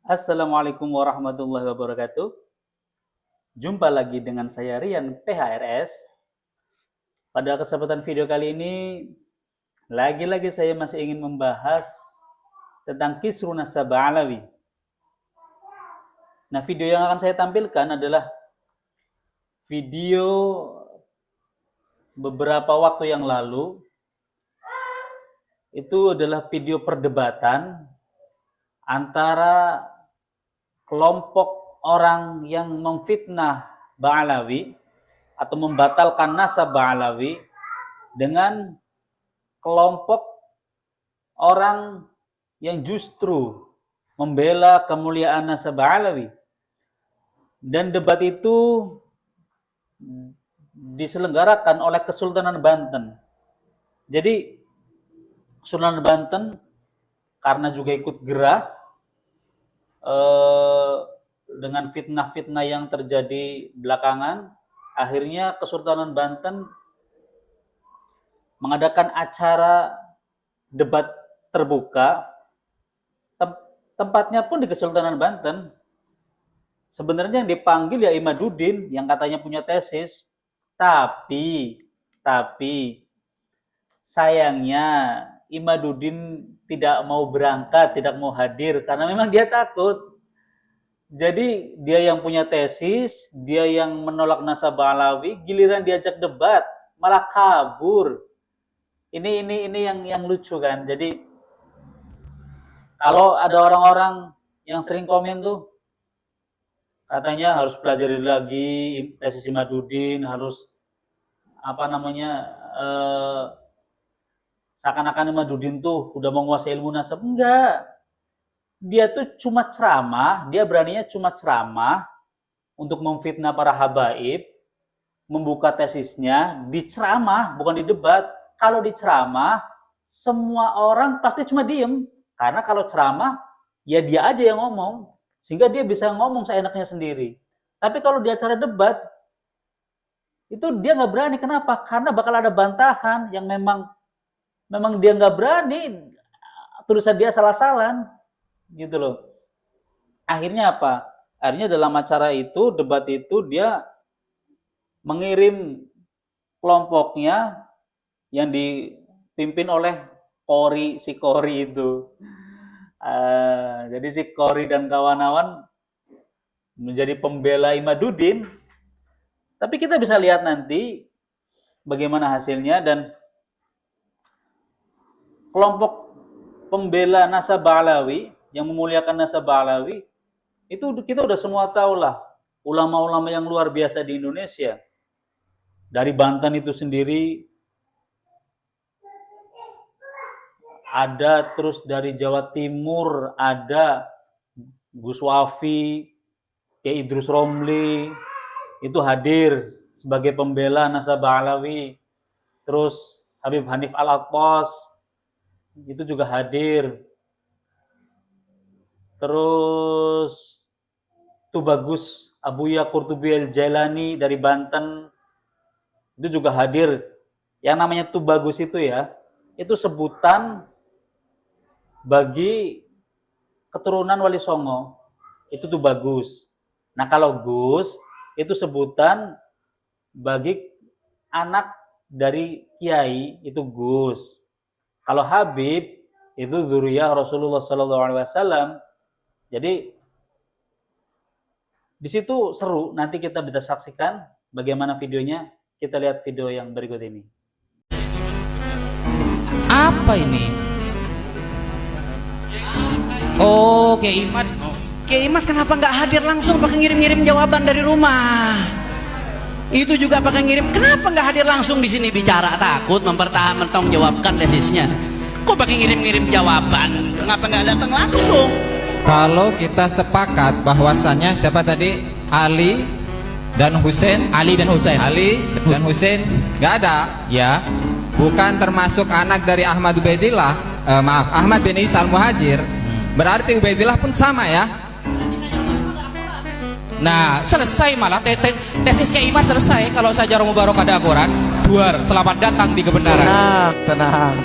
Assalamualaikum warahmatullahi wabarakatuh. Jumpa lagi dengan saya Rian PHRS. Pada kesempatan video kali ini, lagi-lagi saya masih ingin membahas tentang Kisru Nasabah Alawi. Nah, video yang akan saya tampilkan adalah video beberapa waktu yang lalu. Itu adalah video perdebatan antara kelompok orang yang memfitnah Ba'alawi atau membatalkan nasab Ba'alawi dengan kelompok orang yang justru membela kemuliaan nasab Ba'alawi. Dan debat itu diselenggarakan oleh Kesultanan Banten. Jadi Kesultanan Banten karena juga ikut gerah dengan fitnah-fitnah yang terjadi belakangan, akhirnya Kesultanan Banten mengadakan acara debat terbuka. Tempatnya pun di Kesultanan Banten. Sebenarnya yang dipanggil ya Imaduddin yang katanya punya tesis, tapi sayangnya Imaduddin tidak mau berangkat, tidak mau hadir karena memang dia takut. Jadi dia yang punya tesis, dia yang menolak nasab Alawi, giliran diajak debat malah kabur. Ini yang lucu kan. Jadi kalau ada orang-orang yang sering komen tuh katanya harus pelajari lagi tesis Imaduddin, harus seakan-akan Imaduddin tuh udah menguasai ilmu nasab. Enggak. Dia tuh cuma ceramah, dia beraninya cuma ceramah untuk memfitnah para habaib, membuka tesisnya di ceramah, bukan di debat. Kalau di ceramah, semua orang pasti cuma diem. Karena kalau ceramah, ya dia aja yang ngomong. Sehingga dia bisa ngomong seenaknya sendiri. Tapi kalau di acara debat, itu dia nggak berani. Kenapa? Karena bakal ada bantahan yang memang dia nggak berani, tulisan dia salah-salah, gitu loh. Akhirnya apa? Akhirnya dalam acara itu, debat itu, dia mengirim kelompoknya yang dipimpin oleh si Kori itu. Jadi si Kori dan kawan-kawan menjadi pembela Imaduddin. Tapi kita bisa lihat nanti bagaimana hasilnya. Dan kelompok pembela nasab Alawi yang memuliakan nasab Alawi itu kita udah semua tahu lah, ulama-ulama yang luar biasa di Indonesia. Dari Banten itu sendiri ada, terus dari Jawa Timur ada Gus Wafi, Kiai Idrus Romli itu hadir sebagai pembela nasab Alawi. Terus Habib Hanif Al-Attas itu juga hadir. Terus Tubagus Abuya Qurtubi Al-Jailani dari Banten itu juga hadir. Yang namanya Tubagus itu ya, itu sebutan bagi keturunan Wali Songo. Itu Tubagus. Nah, kalau Gus itu sebutan bagi anak dari kiai, itu Gus. Kalau Habib itu dzurriyyah Rasulullah SAW. Jadi di situ seru. Nanti kita bisa saksikan bagaimana videonya. Kita lihat video yang berikut ini. Apa ini? Oh, Kiai Imad. Kiai Imad kenapa nggak hadir langsung, pakai ngirim-ngirim jawaban dari rumah? Itu juga pakai ngirim. Kenapa nggak hadir langsung di sini bicara? Takut mempertanggungjawabkan tesisnya. Kok pakai ngirim-ngirim jawaban? Kenapa nggak datang langsung? Kalau kita sepakat bahwasannya siapa tadi? Ali dan Husain nggak ada, ya. Bukan termasuk anak dari Ahmad bin Isa Al-Muhajir. Berarti Ubaidillah pun sama ya. Nah, selesai malah tesis Kiai Imad selesai. Kalau saja Romo Barok ada Al-Quran, duar, selamat datang di kebenaran. Tenang.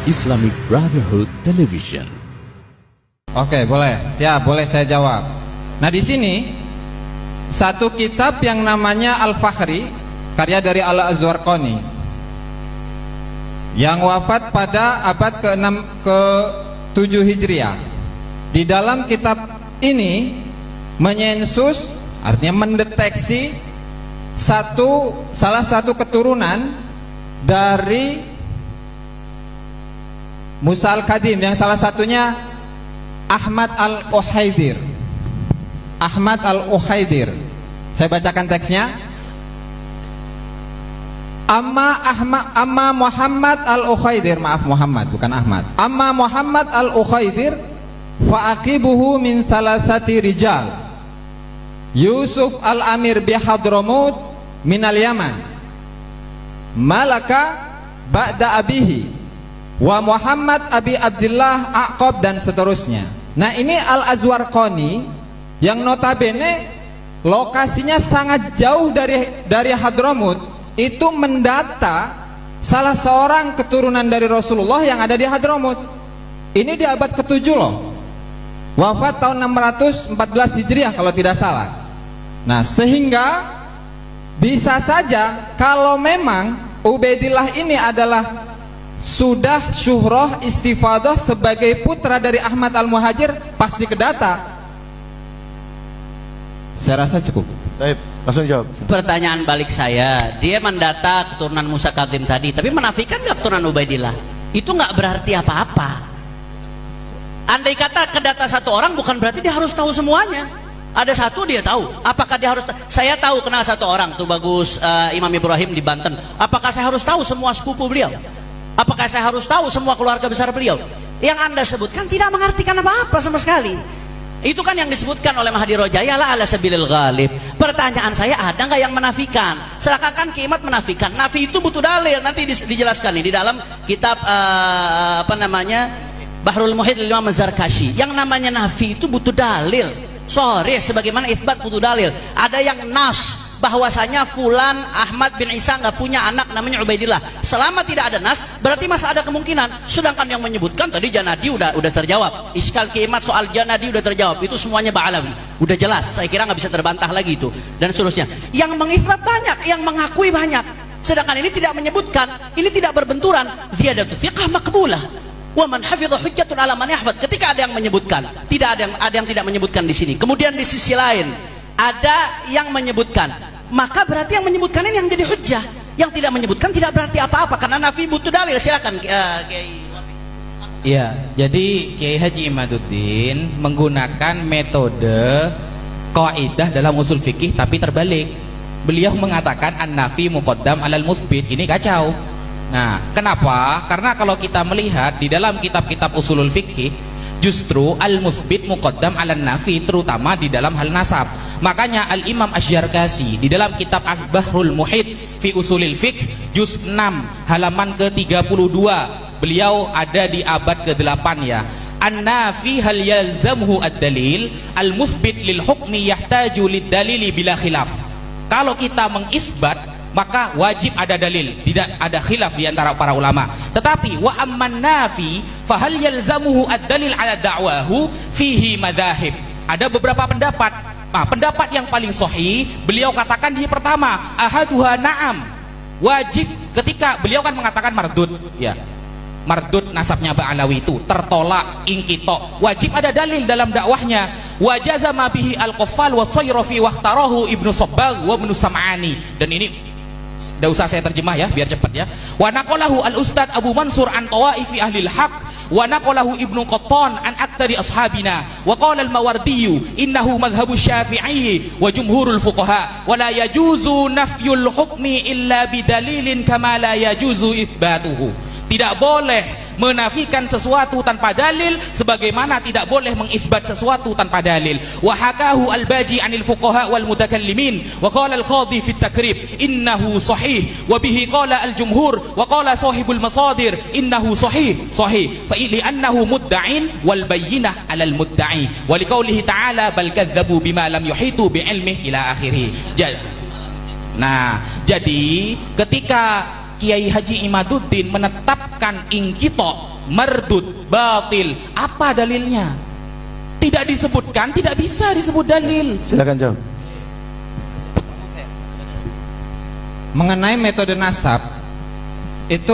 Islamic Brotherhood Television. Oke, boleh. Siap, boleh saya jawab. Nah, di sini satu kitab yang namanya Al-Fakhri, karya dari Al-Azwarqani, yang wafat pada abad ke-6 ke-7 Hijriah. Di dalam kitab ini menyensus, artinya mendeteksi salah satu keturunan dari Musa Al-Kadim, yang salah satunya Ahmad Al-Ukhaidir. Ahmad Al-Ukhaidir. Saya bacakan teksnya. Amma Muhammad Al-Ukhaidir, maaf Muhammad bukan Ahmad. Amma Muhammad Al-Ukhaidir fa'aqibuhu min thalathati rijal. Yusuf Al-Amir bihadramut minal Yaman. Malaka ba'da abihi wa Muhammad Abi Abdullah Aqab, dan seterusnya. Nah, ini Al-Azwarqani yang notabene lokasinya sangat jauh dari Hadramut, itu mendata salah seorang keturunan dari Rasulullah yang ada di Hadramut. Ini di abad ke-7 loh. Wafat tahun 614 Hijriah kalau tidak salah. Nah, sehingga bisa saja kalau memang Ubaidillah ini adalah sudah syuhrah istifadah sebagai putra dari Ahmad Al-Muhajir, pasti kedata. Saya rasa cukup. Baik, langsung jawab. Pertanyaan balik saya, dia mendata keturunan Musa Kadim tadi, tapi menafikan nggak keturunan Ubaidillah? Itu nggak berarti apa-apa. Andai kata kedata satu orang, bukan berarti dia harus tahu semuanya. Ada satu dia tahu. Apakah dia harus? Saya tahu kenal satu orang tuh bagus, Imam Ibrahim di Banten. Apakah saya harus tahu semua sepupu beliau? Apakah saya harus tahu semua keluarga besar beliau? Yang Anda sebutkan tidak mengartikan apa-apa sama sekali. Itu kan yang disebutkan oleh Mahdi Rojaya ala sabilil ghalib. Pertanyaan saya, ada nggak yang menafikan? Seakan-akan Kimat menafikan. Nafi itu butuh dalil. Nanti dijelaskan nih di dalam kitab Bahrul Muhit Imam Az-Zarkashi. Yang namanya nafi itu butuh dalil. Sorry, sebagaimana itsbat butuh dalil. Ada yang nas bahwasanya fulan Ahmad bin Isa nggak punya anak namanya Ubaidillah. Selama tidak ada nas, berarti masih ada kemungkinan. Sedangkan yang menyebutkan tadi Janadi udah terjawab. Iskal Kimat soal Janadi udah terjawab. Itu semuanya Ba'alawi. Udah jelas. Saya kira nggak bisa terbantah lagi itu dan seterusnya. Yang mengitsbat banyak, yang mengakui banyak. Sedangkan ini tidak menyebutkan, ini tidak berbenturan. Ziyadatu thiqah maqbulah. Wa man hafidha hujjatun ala man yahfad. Ketika ada yang menyebutkan, tidak ada yang tidak menyebutkan di sini. Kemudian di sisi lain ada yang menyebutkan, maka berarti yang menyebutkan ini yang jadi hujjah. Yang tidak menyebutkan tidak berarti apa-apa karena nafi butuh dalil. Silakan Kiai. Ya, jadi Kiai Haji Imaduddin menggunakan metode kaidah dalam usul fikih tapi terbalik. Beliau mengatakan an-nafi muqaddam alal mutsbit. Ini kacau. Nah, kenapa? Karena kalau kita melihat di dalam kitab-kitab usulul fikih, justru al-mutsbit muqaddam alan nafi, terutama di dalam hal nasab. Makanya Al-Imam Asy-Syarkashi di dalam kitab Al-Bahrul Muhit fi Usulil Fiqh juz 6 halaman ke-32, beliau ada di abad ke-8 ya. An-nafi hal yalzamhu ad-dalil, al-mutsbit lil hukmi yahtaju lid-dalili bila khilaf. Kalau kita mengisbat maka wajib ada dalil, tidak ada khilaf di antara para ulama. Tetapi wa amman nafi fa hal yalzamuhu ad-dalil ala da'wahu fihi madzahib. Ada beberapa pendapat. Nah, pendapat yang paling sahih beliau katakan di pertama, ahaduha na'am. Wajib ketika beliau kan mengatakan mardud, ya. Mardud nasabnya Ba'alawi itu tertolak, ingkito. Wajib ada dalil dalam dakwahnya. Wajaza ma bihi al-Qaffal wa Sayrafi wa ikhtarahu Ibnu Sabbagh wa Ibnu Sam'ani. Dan ini tidak usah saya terjemah ya, biar cepat ya. Wa naqalahu al-Ustad Abu Mansur an tawaifi ahli al-haq wa naqalahu Ibnu Qattan an aktsari ashabina wa qala al-Mawardi innahu madhhabu Syafi'i wa jumhurul fuqaha wa la yajuzu nafyul hukmi illa bidalilin kama la yajuzu itsbatuhu. Tidak boleh menafikan sesuatu tanpa dalil sebagaimana tidak boleh mengisbat sesuatu tanpa dalil. Wa hakahu al-Baji 'anil fuqaha wal mutakallimin wa qala al-Qadhi fi at-Takrib innahu sahih wa bihi qala al-jumhur wa qala sahibul masadir innahu sahih fa li'annahu mudda'in wal bayyinah 'alal mudda'i wa liqaulihi ta'ala bal kadzdzabu bima lam yuhitu bi ilmihi ila akhirih. Nah, jadi ketika Kiai Haji Imaduddin menetapkan ingkito mardud, batil. Apa dalilnya? Tidak disebutkan, tidak bisa disebut dalil. Silakan jawab. Mengenai metode nasab, itu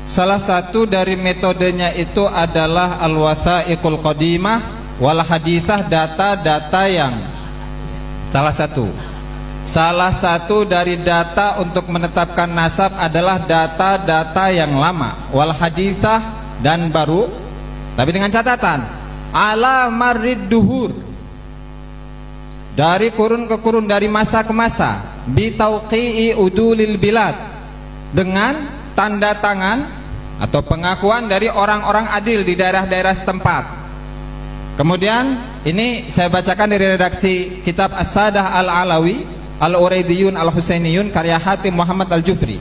salah satu dari metodenya itu adalah al-wathaiqul qadimah wal hadithah, data-data yang salah satu dari data untuk menetapkan nasab adalah data-data yang lama, wal hadithah, dan baru, tapi dengan catatan ala marrid duhur, dari kurun ke kurun, dari masa ke masa, bitauqi'i udulil bilad, dengan tanda tangan atau pengakuan dari orang-orang adil di daerah-daerah setempat. Kemudian ini saya bacakan dari redaksi kitab As-Sadah Al-Alawi Al-Uraidiyun Al-Husainiyun karya Hatim Muhammad Al-Jufri.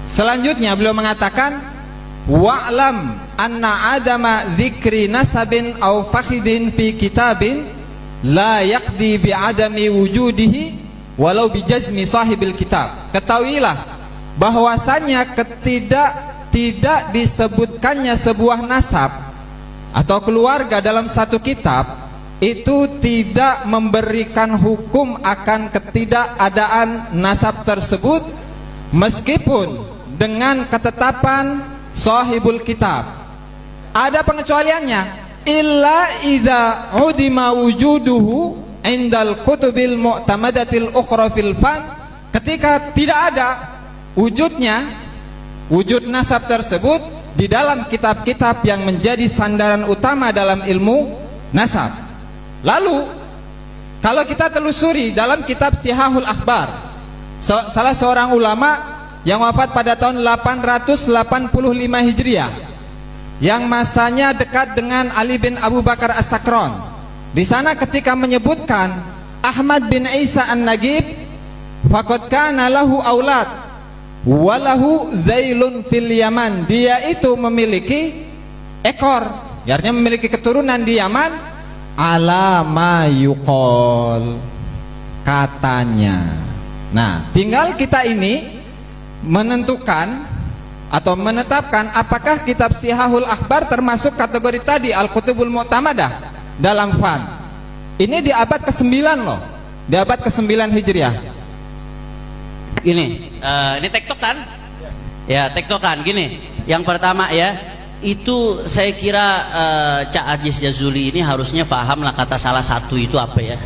Selanjutnya beliau mengatakan, wa'lam anna adama dzikri nasabin aw fakhidin fi kitabin la yaqdi bi adami wujudihi walau bi jazmi sahibil kitab. Ketahuilah bahwasanya tidak disebutkannya sebuah nasab atau keluarga dalam satu kitab itu tidak memberikan hukum akan ketidakadaan nasab tersebut meskipun dengan ketetapan sahibul kitab. Ada pengecualiannya, illa idza udima wujuduhu indal kutubil mu'tamadatil ukhra fil fan, ketika tidak ada wujudnya, wujud nasab tersebut di dalam kitab-kitab yang menjadi sandaran utama dalam ilmu nasab. Lalu kalau kita telusuri dalam kitab Sihahul Akhbar, salah seorang ulama yang wafat pada tahun 885 Hijriah, yang masanya dekat dengan Ali bin Abu Bakar As-Sakron, di sana ketika menyebutkan Ahmad bin Isa An-Nagib, faqad kana lahu aulad walahu zailun fil Yaman, dia itu memiliki ekor, artinya memiliki keturunan di Yaman, ala ma yuqol, katanya. Nah, tinggal kita ini menentukan atau menetapkan apakah kitab Sihahul Akhbar termasuk kategori tadi Al-Kutubul Mu'tamadah dalam fan. Ini di abad ke-9 loh, di abad ke-9 Hijriah. Ini tektokan, ya tektokan gini. Yang pertama ya, itu saya kira Cak Ajis Jazuli ini harusnya paham lah kata salah satu itu apa ya.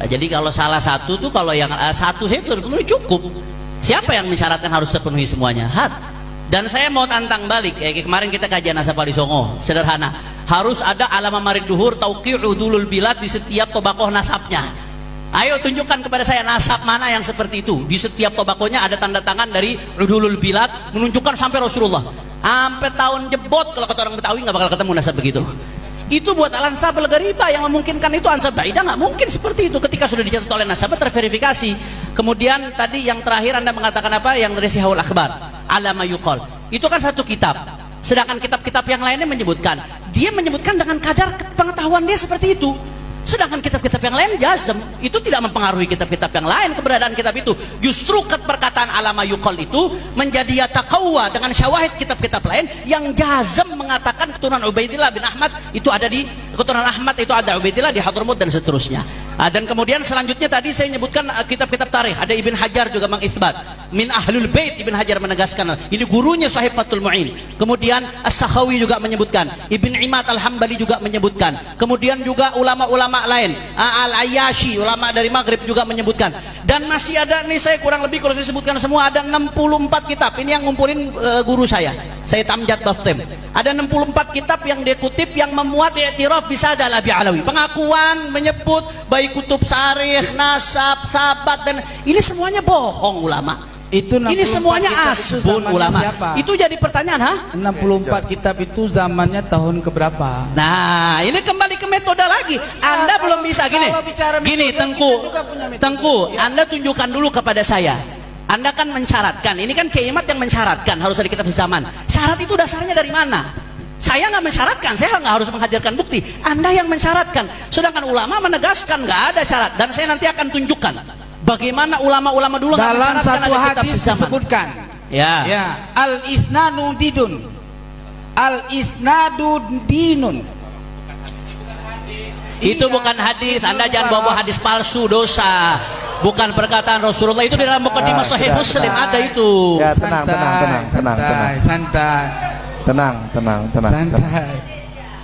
Jadi kalau salah satu tuh, kalau yang satu saya betul-betul cukup. Siapa yang mensyaratkan harus terpenuhi semuanya? Dan saya mau tantang balik, kemarin kita kajian nasab Wali Songo, sederhana. Harus ada alama marid duhur tauqi' udulul bilad di setiap tobakoh nasabnya. Ayo tunjukkan kepada saya nasab mana yang seperti itu. Di setiap tobakohnya ada tanda tangan dari udulul bilad menunjukkan sampai Rasulullah. Sampai tahun jebot, kalau kata orang Betawi nggak bakal ketemu nasab begitu. Itu buat al-ansab al-gharibah yang memungkinkan itu. ansab baidah nggak mungkin seperti itu ketika sudah dicatat oleh nasabah terverifikasi. Kemudian tadi yang terakhir Anda mengatakan apa? Yang dari Sihahul Akhbar, alama yuqal. Itu kan satu kitab. Sedangkan kitab-kitab yang lainnya menyebutkan, dia menyebutkan dengan kadar pengetahuan dia seperti itu. Sedangkan kitab-kitab yang lain jazm, itu tidak mempengaruhi kitab-kitab yang lain keberadaan kitab itu. Justru perkataan alama yuqal itu menjadi yataqawwa dengan syawahid kitab-kitab lain yang jazm mengatakan keturunan Ubaidillah bin Ahmad itu ada di keturunan Ahmad, itu ada Ubaidillah di Hadramut dan seterusnya. Dan kemudian selanjutnya tadi saya menyebutkan kitab-kitab tarikh, ada Ibn Hajar juga mengitsbat min ahlul bait. Ibn Hajar menegaskan ini gurunya Sahib Fathul Mu'in. Kemudian As-Sakhawi juga menyebutkan, Ibn Imad Al-Hambali juga menyebutkan, kemudian juga ulama-ulama lain, Al-Ayyashi ulama dari Maghrib juga menyebutkan. Dan masih ada nih, saya kurang lebih kalau saya sebutkan semua ada 64 kitab. Ini yang ngumpulin guru saya Tamjad Baftem. Ada 64 kitab yang dia kutip yang memuat i'tiraf bisadal Abi Alawi, pengakuan menyebut baik kutub sarikh, nasab, sabat, dan ini semuanya bohong ulama. Itu ini semuanya asbun ulama. Siapa? Itu jadi pertanyaan, 64 kitab itu zamannya tahun keberapa? Nah, ini kembali ke metode lagi. Anda belum bisa gini. Gini, Tengku, Anda tunjukkan dulu kepada saya. Anda kan mensyaratkan, ini kan Kiaimat yang mensyaratkan harus ada kitab sezaman. Syarat itu dasarnya dari mana? Saya nggak mensyaratkan, saya nggak harus menghadirkan bukti. Anda yang mensyaratkan. Sedangkan ulama menegaskan nggak ada syarat. Dan saya nanti akan tunjukkan bagaimana ulama-ulama dulu dalam satu hadis disebutkan, ya al-isnanu didun, Al isnadu dinun. Itu bukan hadis. Anda jangan bawa hadis palsu, dosa. Bukan perkataan Rasulullah, itu di dalam mukadimah Sahih Muslim ada itu. Ya, tenang.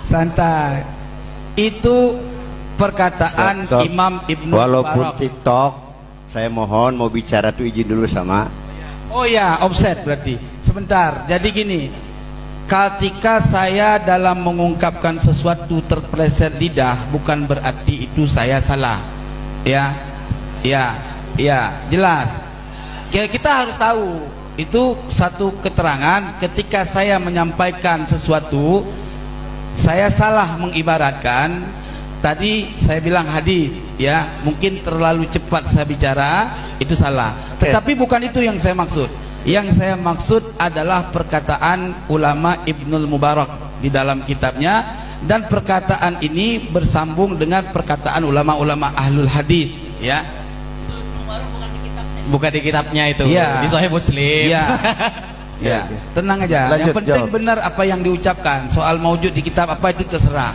Santai. Itu perkataan Stop. Imam Ibnu Walaupun Mubarak. TikTok, saya mohon mau bicara tuh izin dulu sama. Oh ya, offset berarti. Sebentar. Jadi gini, ketika saya dalam mengungkapkan sesuatu terpeleset lidah, bukan berarti itu saya salah. Ya, jelas. Kita harus tahu itu satu keterangan. Ketika saya menyampaikan sesuatu, saya salah mengibaratkan. Tadi saya bilang hadis, ya, mungkin terlalu cepat saya bicara, itu salah. Tetapi bukan itu yang saya maksud. Yang saya maksud adalah perkataan ulama Ibnul Mubarak di dalam kitabnya, dan perkataan ini bersambung dengan perkataan ulama-ulama ahlul hadis, ya. Bukan di kitabnya itu, Iya. di Sahih Muslim. Ya, tenang aja. Lanjut, Yang penting jawab. benar apa yang diucapkan. Soal maujud di kitab apa itu terserah.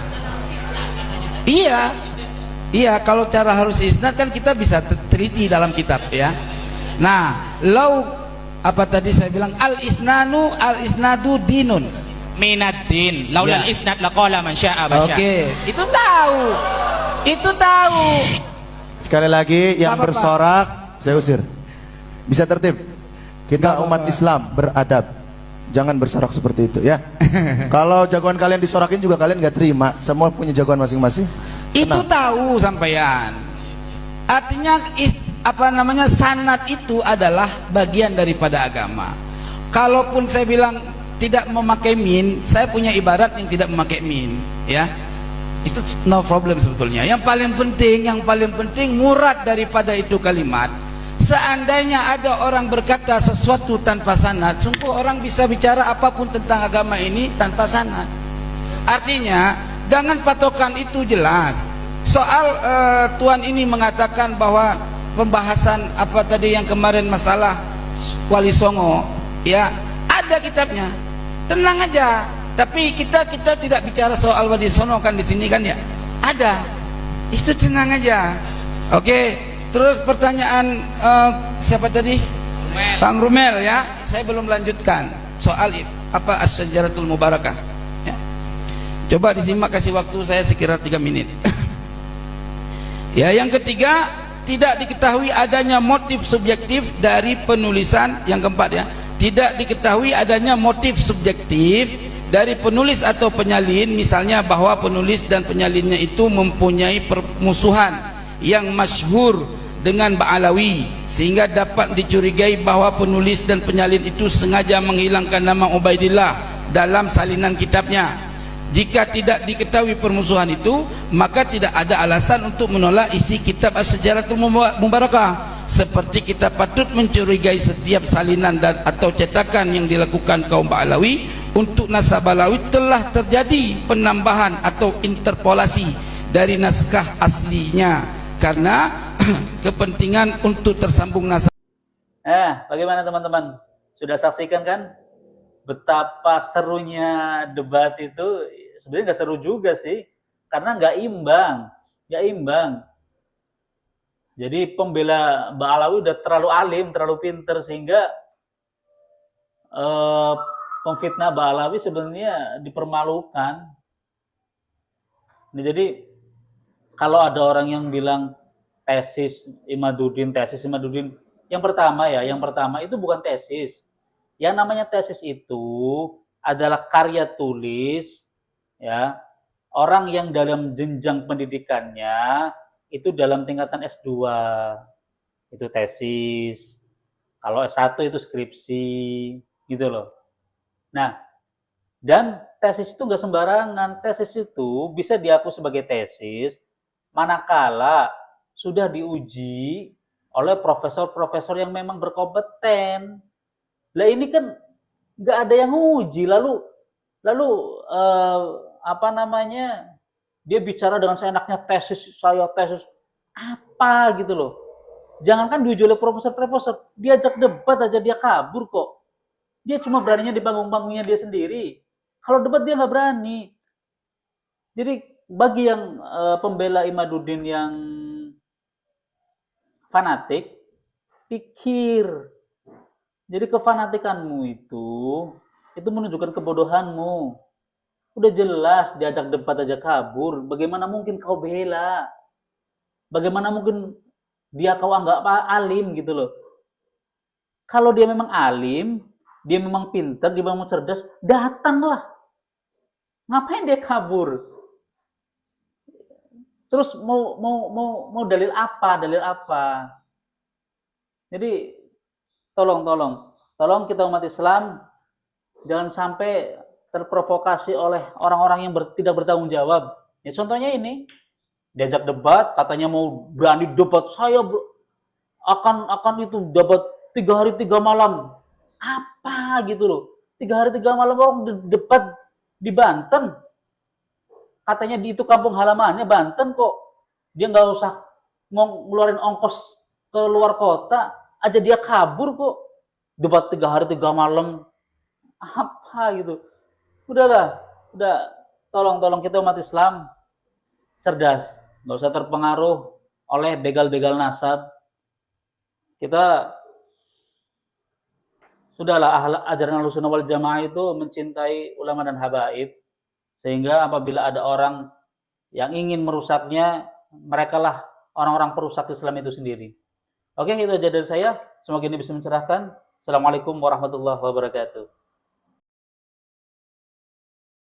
Iya. Kalau cara harus isnad kan kita bisa teliti dalam kitab, ya. Nah, apa tadi saya bilang al isnadu dinun. Minaddin, laulal Ya. isnad laqala man syaa basya. Oke, itu tahu. Sekali lagi yang Apa-apa. bersorak saya usir. Bisa tertib. Kita umat Islam beradab. Jangan bersorak seperti itu, ya. Kalau jagoan kalian disorakin juga kalian nggak terima. Semua punya jagoan masing-masing. Itu tahu sampean. Artinya sanad itu adalah bagian daripada agama. Kalaupun saya bilang tidak memakai min, saya punya ibarat yang tidak memakai min, ya. Itu no problem sebetulnya. Yang paling penting murad daripada itu kalimat. Seandainya ada orang berkata sesuatu tanpa sanad, sungguh orang bisa bicara apapun tentang agama ini tanpa sanad. Artinya dengan patokan itu jelas. Soal tuan ini mengatakan bahwa pembahasan apa tadi yang kemarin masalah Wali Songo, ya, ada kitabnya. Tenang aja. Tapi kita tidak bicara soal Wali Songo kan di sini kan, ya. Ada. Itu tenang aja. Oke. Terus pertanyaan siapa tadi? Bang Rumel, ya. Saya belum lanjutkan soal apa as-syajaratul mubarakah, ya. Coba disimak, kasih waktu saya sekira 3 menit. Ya, yang ketiga, tidak diketahui adanya motif subjektif dari penulisan. Yang keempat, ya, tidak diketahui adanya motif subjektif dari penulis atau penyalin, misalnya bahwa penulis dan penyalinnya itu mempunyai permusuhan yang masyhur dengan Ba'alawi, sehingga dapat dicurigai bahwa penulis dan penyalin itu sengaja menghilangkan nama Ubaidillah dalam salinan kitabnya. Jika tidak diketahui permusuhan itu, maka tidak ada alasan untuk menolak isi kitab As-Syajaratul Mubarakah. Seperti kita patut mencurigai setiap salinan dan atau cetakan yang dilakukan kaum Ba'alawi untuk nasab Ba'alawi telah terjadi penambahan atau interpolasi dari naskah aslinya karena kepentingan untuk tersambung nasab. Bagaimana teman-teman? Sudah saksikan kan betapa serunya debat itu? Sebenarnya nggak seru juga sih, karena nggak imbang. Jadi pembela Ba'alawi udah terlalu alim, terlalu pinter, sehingga pemfitnah Ba'alawi sebenarnya dipermalukan. Jadi kalau ada orang yang bilang tesis Imaduddin, yang pertama itu bukan tesis. Yang namanya tesis itu adalah karya tulis, ya, orang yang dalam jenjang pendidikannya itu dalam tingkatan S2, itu tesis. Kalau S1 itu skripsi, gitu loh. Nah, dan tesis itu nggak sembarangan. Tesis itu bisa dihapus sebagai tesis manakala sudah diuji oleh profesor-profesor yang memang berkompeten. Lah ini kan nggak ada yang uji, lalu dia bicara dengan seenaknya tesis apa gitu loh. Jangankan diuji oleh profesor-profesor, diajak debat aja dia kabur kok. Dia cuma beraninya di panggung-panggungnya dia sendiri. Kalau debat dia nggak berani. Jadi bagi yang pembela Imaduddin yang fanatik, pikir. Jadi kefanatikanmu itu menunjukkan kebodohanmu. Udah jelas diajak debat aja kabur. Bagaimana mungkin kau bela? Bagaimana mungkin dia kau anggap alim gitu loh. Kalau dia memang alim, dia memang pintar, dia memang cerdas, datanglah. Ngapain dia kabur? Terus mau dalil apa? Dalil apa? Jadi tolong kita umat Islam jangan sampai terprovokasi oleh orang-orang yang tidak bertanggung jawab. Ya contohnya ini, diajak debat, katanya mau berani debat, saya akan itu debat 3 hari 3 malam. Apa gitu loh? 3 hari 3 malam orang debat di Banten. Katanya di itu kampung halamannya Banten kok. Dia nggak usah ngeluarin ongkos ke luar kota, aja dia kabur kok. Debat 3 hari 3 malam. Apa gitu? Udahlah, tolong kita umat Islam cerdas, nggak usah terpengaruh oleh begal-begal nasab. Kita sudahlah, ajaran Ahlussunnah wal Jamaah itu mencintai ulama dan habaib, sehingga apabila ada orang yang ingin merusaknya, merekalah orang-orang perusak Islam itu sendiri. Oke, itu aja dari saya. Semoga ini bisa mencerahkan. Assalamualaikum warahmatullahi wabarakatuh.